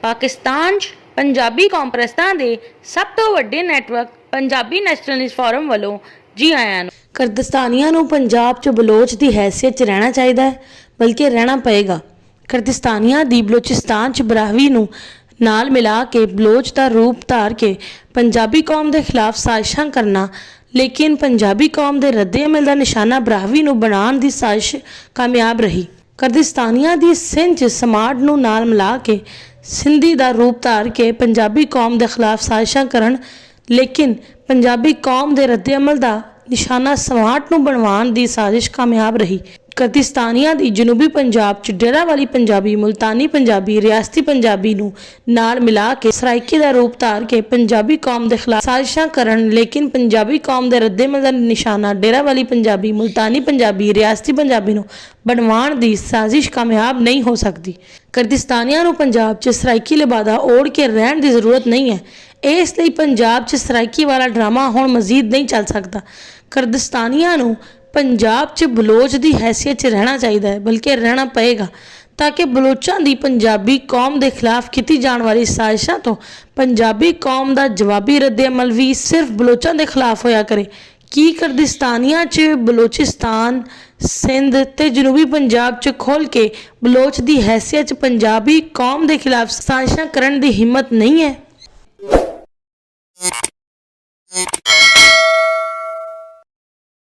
पाकिस्तान 'ਚ पंजाबी कॉम्प्रैसां दे सब तो वड्डे नैटवर्क पंजाबी नैशनलिस्ट फोरम वालों जी आयां नूं। ਕਰਦਿਸਤਾਨੀਆਂ ਨੂੰ ਪੰਜਾਬ 'ਚ ਬਲੋਚ ਦੀ ਹੈਸੀਅਤ 'ਚ ਰਹਿਣਾ ਚਾਹੀਦਾ ਹੈ, ਬਲਕਿ ਰਹਿਣਾ ਪਏਗਾ। ਕਰਦਿਸਤਾਨੀਆਂ ਦੀ ਬਲੋਚਿਸਤਾਨ 'ਚ ਬਰਾਹਵੀ ਨੂੰ ਨਾਲ ਮਿਲਾ ਕੇ ਬਲੋਚ ਦਾ ਰੂਪ ਧਾਰ ਕੇ ਪੰਜਾਬੀ ਕੌਮ ਦੇ ਖਿਲਾਫ ਸਾਜ਼ਿਸ਼ਾਂ ਕਰਨਾ, ਲੇਕਿਨ ਪੰਜਾਬੀ ਕੌਮ ਦੇ ਰੱਦੇ ਅਮਲ ਦਾ ਨਿਸ਼ਾਨਾ ਬਰਾਹਵੀ ਨੂੰ ਬਣਾਉਣ ਦੀ ਸਾਜ਼ਿਸ਼ ਕਾਮਯਾਬ ਰਹੀ। ਕਰਦਿਸਤਾਨੀਆਂ ਦੀ ਸਿੰਧ 'ਚ ਸਮਾਟ ਨੂੰ ਨਾਲ ਮਿਲਾ ਕੇ ਸਿੰਧੀ ਦਾ ਰੂਪ ਧਾਰ ਕੇ ਪੰਜਾਬੀ ਕੌਮ ਦੇ ਖਿਲਾਫ ਸਾਜ਼ਿਸ਼ਾਂ ਕਰਨ, ਲੇਕਿਨ ਪੰਜਾਬੀ ਕੌਮ ਦੇ ਰੱਦੇ ਅਮਲ ਦਾ ਨਿਸ਼ਾਨਾ ਸਮਾਟ ਨੂੰ ਬਣਵਾਉਣ ਦੀ ਸਾਜ਼ਿਸ਼ ਕਾਮਯਾਬ ਰਹੀ। ਕਰਦਿਸਤਾਨੀਆਂ ਦੀ ਜਨੂਬੀ ਪੰਜਾਬ 'ਚ ਡੇਰਾ ਵਾਲੀ ਪੰਜਾਬੀ, ਮੁਲਤਾਨੀ ਪੰਜਾਬੀ, ਰਿਆਸਤੀ ਪੰਜਾਬੀ ਨੂੰ ਨਾਲ ਮਿਲਾ ਕੇ ਸਰਾਇਕੀ ਦਾ ਰੂਪ ਧਾਰ ਕੇ ਪੰਜਾਬੀ ਕੌਮ ਦੇ ਖਿਲਾਫ ਸਾਜ਼ਿਸ਼ਾਂ ਕਰਨ, ਲੇਕਿਨ ਪੰਜਾਬੀ ਕੌਮ ਦੇ ਰੱਦੇ ਅਮਲ ਦਾ ਨਿਸ਼ਾਨਾ ਡੇਰਾ ਵਾਲੀ ਪੰਜਾਬੀ, ਮੁਲਤਾਨੀ ਪੰਜਾਬੀ, ਰਿਆਸਤੀ ਪੰਜਾਬੀ ਨੂੰ ਬਣਵਾਉਣ ਦੀ ਸਾਜ਼ਿਸ਼ ਕਾਮਯਾਬ ਨਹੀਂ ਹੋ ਸਕਦੀ। ਕਰਦਿਸਤਾਨੀਆਂ ਨੂੰ ਪੰਜਾਬ 'ਚ ਸਰਾਇਕੀ ਲਿਬਾਦਾ ਓੜ ਕੇ ਰਹਿਣ ਦੀ ਜ਼ਰੂਰਤ ਨਹੀਂ ਹੈ। ਇਸ ਲਈ ਪੰਜਾਬ 'ਚ ਸਰਾਇਕੀ ਵਾਲਾ ਡਰਾਮਾ ਹੁਣ ਮਜ਼ੀਦ ਨਹੀਂ ਚੱਲ ਸਕਦਾ। ਕਰਦਿਸਤਾਨੀਆਂ ਨੂੰ ਪੰਜਾਬ 'ਚ ਬਲੋਚ ਦੀ ਹੈਸੀਅਤ 'ਚ ਰਹਿਣਾ ਚਾਹੀਦਾ ਹੈ, ਬਲਕਿ ਰਹਿਣਾ ਪਏਗਾ, ਤਾਂ ਕਿ ਬਲੋਚਾਂ ਦੀ ਪੰਜਾਬੀ ਕੌਮ ਦੇ ਖਿਲਾਫ ਕੀਤੀ ਜਾਣ ਵਾਲੀ ਸਾਜ਼ਿਸ਼ਾਂ ਤੋਂ ਪੰਜਾਬੀ ਕੌਮ ਦਾ ਜਵਾਬੀ ਰੱਦੇ ਅਮਲ ਵੀ ਸਿਰਫ ਬਲੋਚਾਂ ਦੇ ਖਿਲਾਫ ਹੋਇਆ ਕਰੇ। ਕੀ ਕਰਦਿਸਤਾਨੀਆਂ 'ਚ ਬਲੋਚਿਸਤਾਨ, ਸਿੰਧ ਤੇ ਜਨੂਬੀ ਪੰਜਾਬ 'ਚ ਖੋਲ੍ਹ ਕੇ ਬਲੋਚ ਦੀ ਹੈਸੀਅਤ 'ਚ ਪੰਜਾਬੀ ਕੌਮ ਦੇ ਖਿਲਾਫ ਸਾਜ਼ਿਸ਼ਾਂ ਕਰਨ ਦੀ ਹਿੰਮਤ ਨਹੀਂ ਹੈ?